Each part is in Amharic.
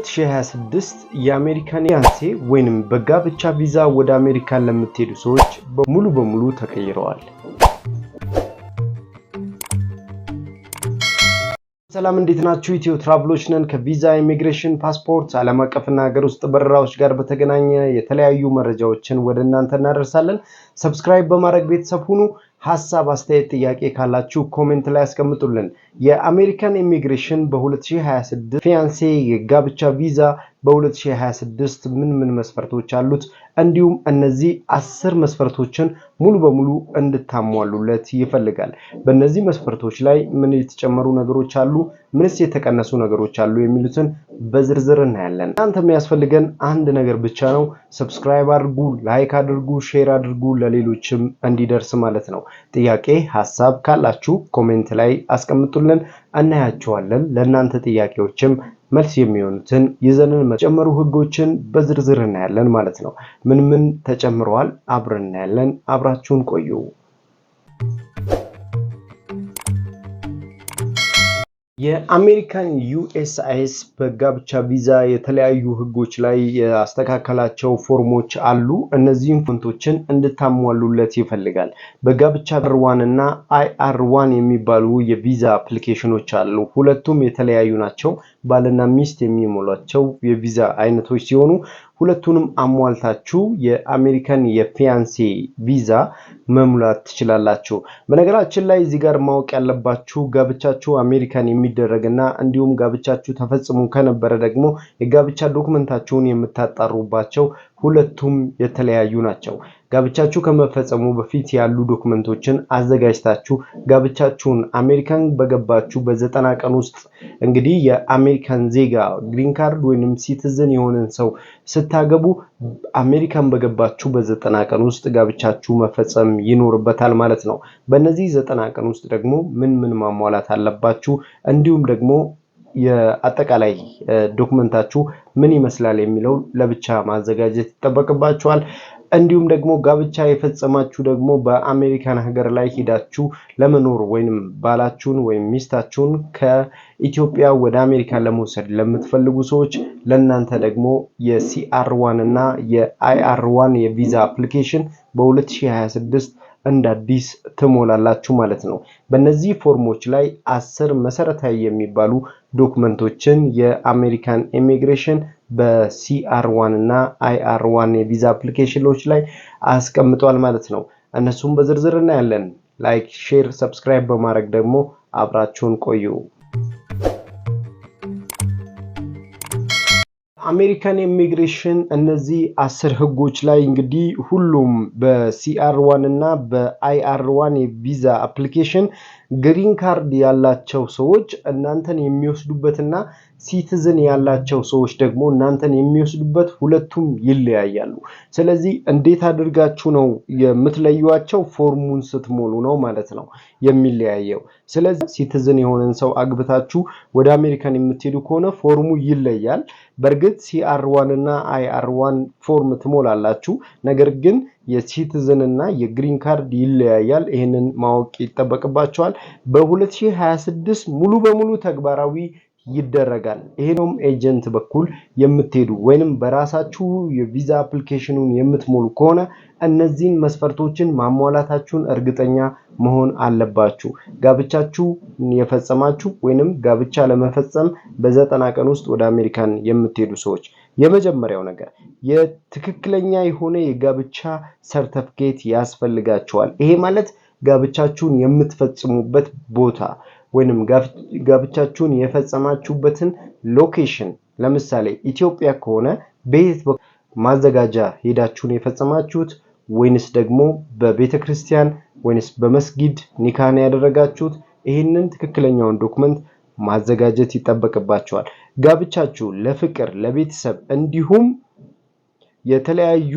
2026 የአሜሪካን ፊያንሴ ወይንም በጋብቻ ቪዛ ወደ አሜሪካን ለምትሄዱ ሰዎች ሙሉ በሙሉ ተቀይረዋል። ሰላም እንዴት ናችሁ? ኢትዮ ትራቭሎች ነን። ከቪዛ ኢሚግሬሽን፣ ፓስፖርት፣ ዓለም አቀፍና ሀገር ውስጥ በረራዎች ጋር በተገናኘ የተለያዩ መረጃዎችን ወደ እናንተ እናደርሳለን። ሰብስክራይብ በማድረግ ቤተሰብ ሁኑ። ሐሳብ፣ አስተያየት፣ ጥያቄ ካላችሁ ኮሜንት ላይ አስቀምጡልን። የአሜሪካን ኢሚግሬሽን በ2026 ፊያንሴ የጋብቻ ቪዛ በ2026 ምን መስፈርቶች አሉት፣ እንዲሁም እነዚህ 10 መስፈርቶችን ሙሉ በሙሉ እንድታሟሉለት ይፈልጋል። በእነዚህ መስፈርቶች ላይ ምን የተጨመሩ ነገሮች አሉ፣ ምንስ የተቀነሱ ነገሮች አሉ የሚሉትን በዝርዝር እናያለን። እናንተ የሚያስፈልገን አንድ ነገር ብቻ ነው። ሰብስክራይብ አድርጉ፣ ላይክ አድርጉ፣ ሼር አድርጉ፣ ለሌሎችም እንዲደርስ ማለት ነው። ጥያቄ ሐሳብ ካላችሁ ኮሜንት ላይ አስቀምጡልን፣ እናያቸዋለን። ለእናንተ ጥያቄዎችም መልስ የሚሆኑትን ይዘንን መጨመሩ ህጎችን በዝርዝር እናያለን ማለት ነው። ምን ተጨምረዋል አብረን እናያለን። አብራችሁን ቆዩ። የአሜሪካን ዩኤስሲአይኤስ በጋብቻ ቪዛ የተለያዩ ህጎች ላይ ያስተካከላቸው ፎርሞች አሉ። እነዚህን ፎንቶችን እንድታሟሉለት ይፈልጋል። በጋብቻ R1 እና IR1 የሚባሉ የቪዛ አፕሊኬሽኖች አሉ። ሁለቱም የተለያዩ ናቸው። ባልና ሚስት የሚሞሏቸው የቪዛ አይነቶች ሲሆኑ ሁለቱንም አሟልታችሁ የአሜሪካን የፊያንሴ ቪዛ መሙላት ትችላላችሁ። በነገራችን ላይ እዚህ ጋር ማወቅ ያለባችሁ ጋብቻችሁ አሜሪካን የሚደረግና እንዲሁም ጋብቻችሁ ተፈጽሞ ከነበረ ደግሞ የጋብቻ ዶክመንታችሁን የምታጣሩባቸው ሁለቱም የተለያዩ ናቸው። ጋብቻችሁ ከመፈጸሙ በፊት ያሉ ዶክመንቶችን አዘጋጅታችሁ ጋብቻችሁን አሜሪካን በገባችሁ በ90 ቀን ውስጥ እንግዲህ የአሜሪካን ዜጋ ግሪን ካርድ ወይንም ሲቲዝን የሆነን ሰው ስታገቡ አሜሪካን በገባችሁ በ90 ቀን ውስጥ ጋብቻችሁ መፈጸም ይኖርበታል ማለት ነው። በእነዚህ 90 ቀን ውስጥ ደግሞ ምን ማሟላት አለባችሁ እንዲሁም ደግሞ የአጠቃላይ ዶክመንታችሁ ምን ይመስላል የሚለው ለብቻ ማዘጋጀት ይጠበቅባችኋል። እንዲሁም ደግሞ ጋብቻ የፈጸማችሁ ደግሞ በአሜሪካን ሀገር ላይ ሄዳችሁ ለመኖር ወይንም ባላችሁን ወይም ሚስታችሁን ከኢትዮጵያ ወደ አሜሪካ ለመውሰድ ለምትፈልጉ ሰዎች ለእናንተ ደግሞ የCR1 እና የIR1 የቪዛ አፕሊኬሽን በ2026 እንደ አዲስ ትሞላላችሁ ማለት ነው። በእነዚህ ፎርሞች ላይ 10 መሰረታዊ የሚባሉ ዶክመንቶችን የአሜሪካን ኢሚግሬሽን በCR1 እና IR1 የቪዛ አፕሊኬሽኖች ላይ አስቀምጧል ማለት ነው። እነሱም በዝርዝር እናያለን። ላይክ፣ ሼር፣ ሰብስክራይብ በማድረግ ደግሞ አብራችሁን ቆዩ። አሜሪካን ኢሚግሬሽን እነዚህ 10 ህጎች ላይ እንግዲህ ሁሉም በCR1 እና በIR1 የቪዛ አፕሊኬሽን ግሪን ካርድ ያላቸው ሰዎች እናንተን የሚወስዱበትና ሲቲዝን ያላቸው ሰዎች ደግሞ እናንተን የሚወስዱበት ሁለቱም ይለያያሉ። ስለዚህ እንዴት አድርጋችሁ ነው የምትለዩዋቸው? ፎርሙን ስትሞሉ ነው ማለት ነው የሚለያየው። ስለዚህ ሲቲዝን የሆነን ሰው አግብታችሁ ወደ አሜሪካን የምትሄዱ ከሆነ ፎርሙ ይለያል። በእርግጥ CR1 እና IR1 ፎርም ትሞላላችሁ፣ ነገር ግን የሲቲዝን እና የግሪን ካርድ ይለያያል። ይሄንን ማወቅ ይጠበቅባችኋል። በ2026 ሙሉ በሙሉ ተግባራዊ ይደረጋል። ይሄንም ኤጀንት በኩል የምትሄዱ ወይንም በራሳችሁ የቪዛ አፕሊኬሽኑን የምትሞሉ ከሆነ እነዚህን መስፈርቶችን ማሟላታችሁን እርግጠኛ መሆን አለባችሁ። ጋብቻችሁ የፈጸማችሁ ወይንም ጋብቻ ለመፈጸም በ90 ቀን ውስጥ ወደ አሜሪካን የምትሄዱ ሰዎች የመጀመሪያው ነገር የትክክለኛ የሆነ የጋብቻ ሰርተፊኬት ያስፈልጋችኋል። ይሄ ማለት ጋብቻችሁን የምትፈጽሙበት ቦታ ወይንም ጋብቻችሁን የፈጸማችሁበትን ሎኬሽን፣ ለምሳሌ ኢትዮጵያ ከሆነ በየት ማዘጋጃ ሄዳችሁን የፈጸማችሁት ወይንስ ደግሞ በቤተክርስቲያን ወይንስ በመስጊድ ኒካን ያደረጋችሁት፣ ይሄንን ትክክለኛውን ዶክመንት ማዘጋጀት ይጠበቅባችኋል። ጋብቻችሁ ለፍቅር፣ ለቤተሰብ እንዲሁም የተለያዩ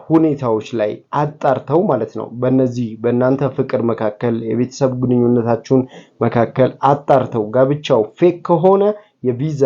ሁኔታዎች ላይ አጣርተው ማለት ነው በእነዚህ በእናንተ ፍቅር መካከል የቤተሰብ ግንኙነታችሁን መካከል አጣርተው ጋብቻው ፌክ ከሆነ የቪዛ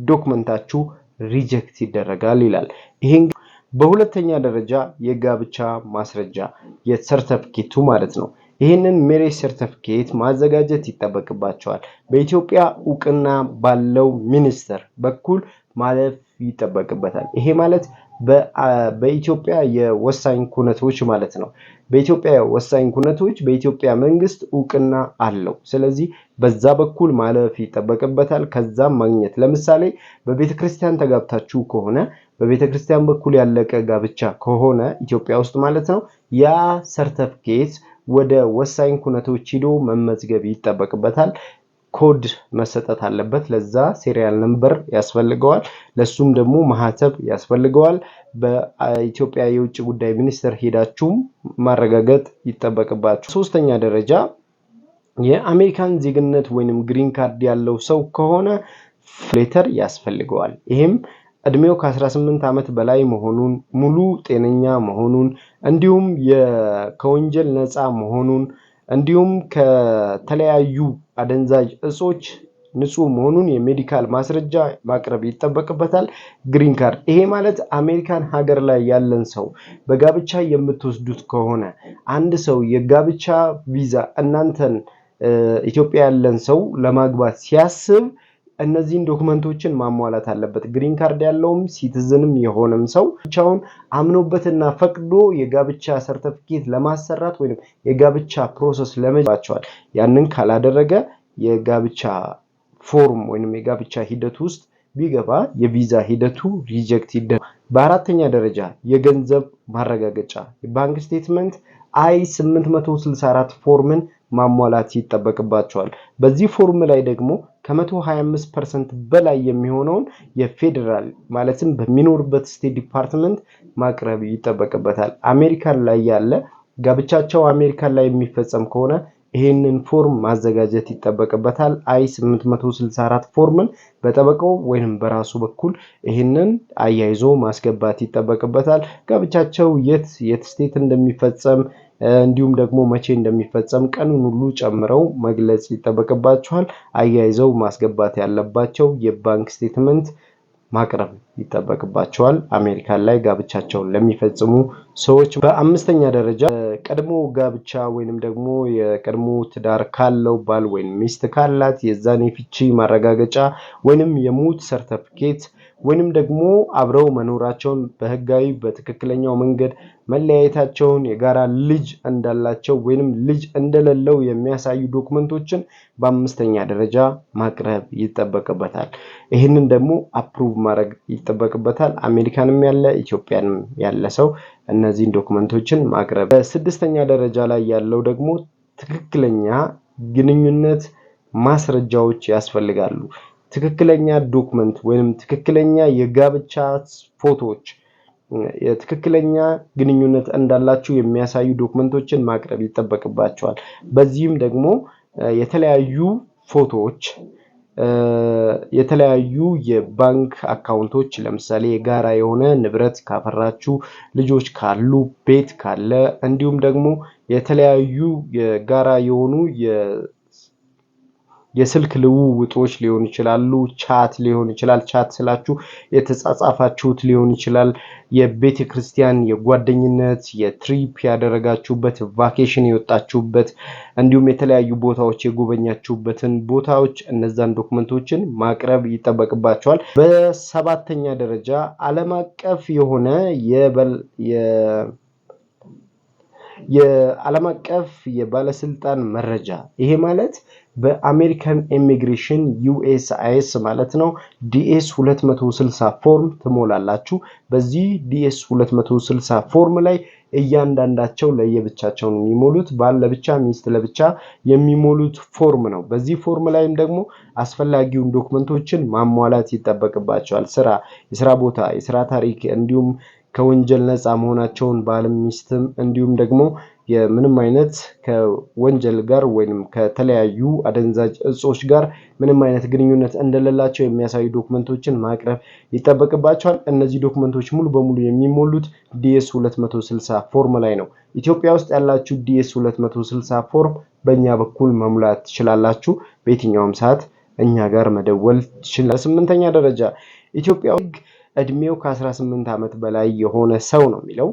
ዶክመንታችሁ ሪጀክት ይደረጋል ይላል። ይሄን በሁለተኛ ደረጃ የጋብቻ ማስረጃ የሰርተፊኬቱ ማለት ነው። ይህንን ሜሬጅ ሰርቲፊኬት ማዘጋጀት ይጠበቅባቸዋል። በኢትዮጵያ እውቅና ባለው ሚኒስትር በኩል ማለፍ ይጠበቅበታል። ይሄ ማለት በኢትዮጵያ የወሳኝ ኩነቶች ማለት ነው። በኢትዮጵያ ወሳኝ ኩነቶች በኢትዮጵያ መንግስት እውቅና አለው። ስለዚህ በዛ በኩል ማለፍ ይጠበቅበታል። ከዛም ማግኘት ለምሳሌ በቤተክርስቲያን ተጋብታችሁ ከሆነ በቤተክርስቲያን በኩል ያለቀ ጋብቻ ከሆነ ኢትዮጵያ ውስጥ ማለት ነው ያ ሰርቲፊኬት ወደ ወሳኝ ኩነቶች ሄዶ መመዝገብ ይጠበቅበታል። ኮድ መሰጠት አለበት። ለዛ ሴሪያል ነምበር ያስፈልገዋል። ለሱም ደግሞ ማህተብ ያስፈልገዋል። በኢትዮጵያ የውጭ ጉዳይ ሚኒስቴር ሄዳችሁ ማረጋገጥ ይጠበቅባችሁ። ሶስተኛ ደረጃ የአሜሪካን ዜግነት ወይንም ግሪን ካርድ ያለው ሰው ከሆነ ሌተር ያስፈልገዋል። ይሄም እድሜው ከ18 ዓመት በላይ መሆኑን፣ ሙሉ ጤነኛ መሆኑን፣ እንዲሁም ከወንጀል ነፃ መሆኑን፣ እንዲሁም ከተለያዩ አደንዛዥ እጾች ንጹህ መሆኑን የሜዲካል ማስረጃ ማቅረብ ይጠበቅበታል። ግሪን ካርድ ይሄ ማለት አሜሪካን ሀገር ላይ ያለን ሰው በጋብቻ የምትወስዱት ከሆነ አንድ ሰው የጋብቻ ቪዛ እናንተን ኢትዮጵያ ያለን ሰው ለማግባት ሲያስብ እነዚህን ዶክመንቶችን ማሟላት አለበት። ግሪን ካርድ ያለውም ሲቲዝንም የሆነም ሰው ብቻውን አምኖበትና ፈቅዶ የጋብቻ ሰርቲፊኬት ለማሰራት ወይም የጋብቻ ፕሮሰስ ለመጀመር ያንን ካላደረገ የጋብቻ ፎርም ወይም የጋብቻ ሂደት ውስጥ ቢገባ የቪዛ ሂደቱ ሪጀክት ይደረጋል። በአራተኛ ደረጃ የገንዘብ ማረጋገጫ የባንክ ስቴትመንት I-864 ፎርምን ማሟላት ይጠበቅባቸዋል። በዚህ ፎርም ላይ ደግሞ ከ125% በላይ የሚሆነውን የፌደራል ማለትም በሚኖርበት ስቴት ዲፓርትመንት ማቅረብ ይጠበቅበታል። አሜሪካን ላይ ያለ ጋብቻቸው አሜሪካን ላይ የሚፈጸም ከሆነ ይሄንን ፎርም ማዘጋጀት ይጠበቅበታል። I-864 ፎርምን በጠበቃው ወይንም በራሱ በኩል ይሄንን አያይዞ ማስገባት ይጠበቅበታል። ጋብቻቸው የት ስቴት እንደሚፈጸም እንዲሁም ደግሞ መቼ እንደሚፈጸም ቀኑን ሁሉ ጨምረው መግለጽ ይጠበቅባቸዋል። አያይዘው ማስገባት ያለባቸው የባንክ ስቴትመንት ማቅረብ ይጠበቅባቸዋል። አሜሪካን ላይ ጋብቻቸውን ለሚፈጽሙ ሰዎች በአምስተኛ ደረጃ ቀድሞ ጋብቻ ወይንም ደግሞ የቀድሞ ትዳር ካለው ባል ወይንም ሚስት ካላት የዛኔ ፍቺ ማረጋገጫ ወይንም የሙት ሰርቲፊኬት ወይንም ደግሞ አብረው መኖራቸውን በህጋዊ በትክክለኛው መንገድ መለያየታቸውን የጋራ ልጅ እንዳላቸው ወይንም ልጅ እንደሌለው የሚያሳዩ ዶክመንቶችን በአምስተኛ ደረጃ ማቅረብ ይጠበቅበታል። ይህንን ደግሞ አፕሩቭ ማድረግ ይጠበቅበታል። አሜሪካንም ያለ ኢትዮጵያንም ያለ ሰው እነዚህን ዶክመንቶችን ማቅረብ። በስድስተኛ ደረጃ ላይ ያለው ደግሞ ትክክለኛ ግንኙነት ማስረጃዎች ያስፈልጋሉ። ትክክለኛ ዶክመንት ወይንም ትክክለኛ የጋብቻ ፎቶዎች የትክክለኛ ግንኙነት እንዳላችሁ የሚያሳዩ ዶክመንቶችን ማቅረብ ይጠበቅባቸዋል። በዚህም ደግሞ የተለያዩ ፎቶዎች የተለያዩ የባንክ አካውንቶች ለምሳሌ የጋራ የሆነ ንብረት ካፈራችሁ ልጆች ካሉ ቤት ካለ እንዲሁም ደግሞ የተለያዩ የጋራ የሆኑ የስልክ ልውውጦች ሊሆን ይችላሉ። ቻት ሊሆን ይችላል። ቻት ስላችሁ የተጻጻፋችሁት ሊሆን ይችላል። የቤተ ክርስቲያን የጓደኝነት የትሪፕ ያደረጋችሁበት ቫኬሽን የወጣችሁበት እንዲሁም የተለያዩ ቦታዎች የጎበኛችሁበትን ቦታዎች እነዛን ዶክመንቶችን ማቅረብ ይጠበቅባቸዋል። በሰባተኛ ደረጃ ዓለም አቀፍ የሆነ የዓለም አቀፍ የባለስልጣን መረጃ ይሄ ማለት በአሜሪካን ኢሚግሬሽን USIS ማለት ነው DS 260 ፎርም ትሞላላችሁ። በዚህ DS 260 ፎርም ላይ እያንዳንዳቸው ለየብቻቸው ነው የሚሞሉት። ባል ለብቻ ሚስት ለብቻ የሚሞሉት ፎርም ነው። በዚህ ፎርም ላይም ደግሞ አስፈላጊውን ዶክመንቶችን ማሟላት ይጠበቅባቸዋል። የስራ ቦታ፣ የስራ ታሪክ እንዲሁም ከወንጀል ነፃ መሆናቸውን ባልም ሚስትም እንዲሁም ደግሞ የምንም አይነት ከወንጀል ጋር ወይንም ከተለያዩ አደንዛዥ እጾች ጋር ምንም አይነት ግንኙነት እንደሌላቸው የሚያሳዩ ዶክመንቶችን ማቅረብ ይጠበቅባቸዋል። እነዚህ ዶክመንቶች ሙሉ በሙሉ የሚሞሉት DS 260 ፎርም ላይ ነው። ኢትዮጵያ ውስጥ ያላችሁ DS 260 ፎርም በእኛ በኩል መሙላት ትችላላችሁ። በየትኛውም ሰዓት እኛ ጋር መደወል ትችላላችሁ። ስምንተኛ ደረጃ ኢትዮጵያ እድሜው ከ18 ዓመት በላይ የሆነ ሰው ነው የሚለው።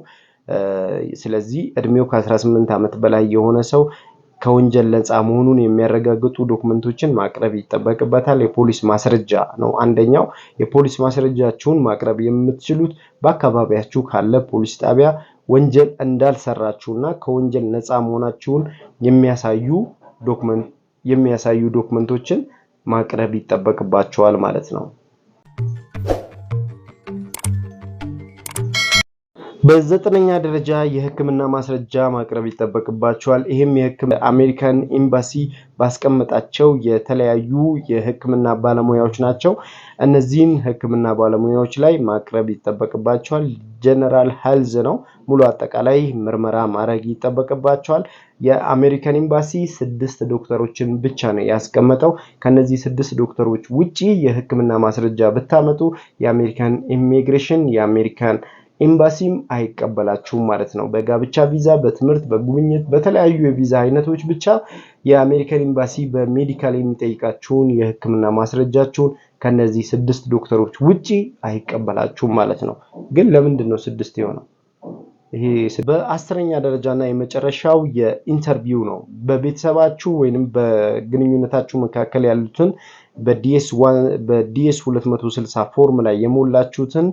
ስለዚህ እድሜው ከ18 ዓመት በላይ የሆነ ሰው ከወንጀል ነፃ መሆኑን የሚያረጋግጡ ዶክመንቶችን ማቅረብ ይጠበቅበታል። የፖሊስ ማስረጃ ነው አንደኛው። የፖሊስ ማስረጃችሁን ማቅረብ የምትችሉት በአካባቢያችሁ ካለ ፖሊስ ጣቢያ ወንጀል እንዳልሰራችሁና ከወንጀል ነፃ መሆናችሁን የሚያሳዩ ዶክመንቶችን ማቅረብ ይጠበቅባችኋል ማለት ነው። በዘጠነኛ ደረጃ የሕክምና ማስረጃ ማቅረብ ይጠበቅባችኋል። ይሄም አሜሪካን ኤምባሲ ባስቀመጣቸው የተለያዩ የሕክምና ባለሙያዎች ናቸው። እነዚህን ሕክምና ባለሙያዎች ላይ ማቅረብ ይጠበቅባችኋል። ጀነራል ሄልዝ ነው። ሙሉ አጠቃላይ ምርመራ ማድረግ ይጠበቅባችኋል። የአሜሪካን ኤምባሲ 6 ዶክተሮችን ብቻ ነው ያስቀመጠው። ከነዚህ 6 ዶክተሮች ውጪ የሕክምና ማስረጃ ብታመጡ የአሜሪካን ኢሚግሬሽን የአሜሪካን ኤምባሲም አይቀበላችሁም ማለት ነው። በጋብቻ ቪዛ፣ በትምህርት፣ በጉብኝት፣ በተለያዩ የቪዛ አይነቶች ብቻ የአሜሪካን ኤምባሲ በሜዲካል የሚጠይቃችሁን የሕክምና ማስረጃችሁን ከነዚህ 6 ዶክተሮች ውጪ አይቀበላችሁም ማለት ነው። ግን ለምንድን ነው 6 የሆነው? ይሄ በ10ኛ ደረጃና የመጨረሻው የኢንተርቪው ነው። በቤተሰባችሁ ወይንም በግንኙነታችሁ መካከል ያሉትን በዲኤስ 260 ፎርም ላይ የሞላችሁትን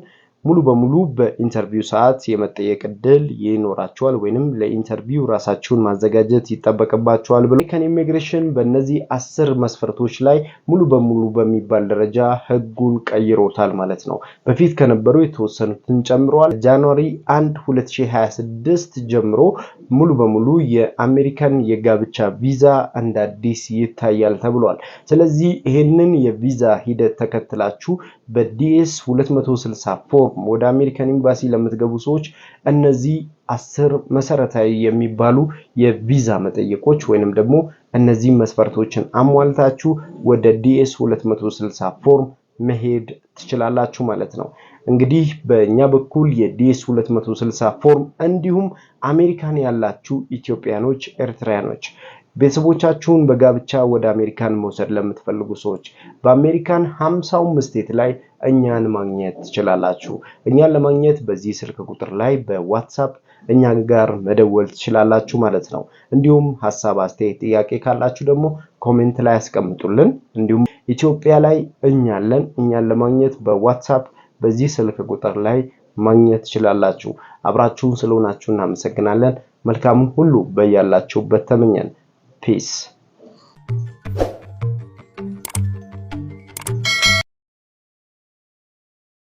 ሙሉ በሙሉ በኢንተርቪው ሰዓት የመጠየቅ እድል ይኖራችኋል ወይንም ለኢንተርቪው ራሳችሁን ማዘጋጀት ይጠበቅባችኋል ብሎ አሜሪካን ኢሚግሬሽን በእነዚህ 10 መስፈርቶች ላይ ሙሉ በሙሉ በሚባል ደረጃ ህጉን ቀይሮታል ማለት ነው። በፊት ከነበሩ የተወሰኑትን ጨምሯል። ጃንዋሪ 1 2026 ጀምሮ ሙሉ በሙሉ የአሜሪካን የጋብቻ ቪዛ እንደ አዲስ ይታያል ተብሏል። ስለዚህ ይሄንን የቪዛ ሂደት ተከትላችሁ በዲኤስ 260 ፎርም ወደ አሜሪካን ኤምባሲ ለምትገቡ ሰዎች እነዚህ 10 መሰረታዊ የሚባሉ የቪዛ መጠየቆች ወይንም ደግሞ እነዚህ መስፈርቶችን አሟልታችሁ ወደ ዲኤስ 260 ፎርም መሄድ ትችላላችሁ ማለት ነው። እንግዲህ በእኛ በኩል የዲኤስ 260 ፎርም እንዲሁም አሜሪካን ያላችሁ ኢትዮጵያኖች፣ ኤርትራያኖች ቤተሰቦቻችሁን በጋብቻ ወደ አሜሪካን መውሰድ ለምትፈልጉ ሰዎች በአሜሪካን 50 ስቴት ላይ እኛን ማግኘት ትችላላችሁ። እኛን ለማግኘት በዚህ ስልክ ቁጥር ላይ በዋትስአፕ እኛ ጋር መደወል ትችላላችሁ ማለት ነው። እንዲሁም ሐሳብ፣ አስተያየት፣ ጥያቄ ካላችሁ ደግሞ ኮሜንት ላይ አስቀምጡልን። እንዲሁም ኢትዮጵያ ላይ እኛን ለማግኘት በዋትስአፕ በዚህ ስልክ ቁጥር ላይ ማግኘት ትችላላችሁ። አብራችሁን ስለሆናችሁ እናመሰግናለን። መልካም ሁሉ በያላችሁበት ተመኘን። Peace.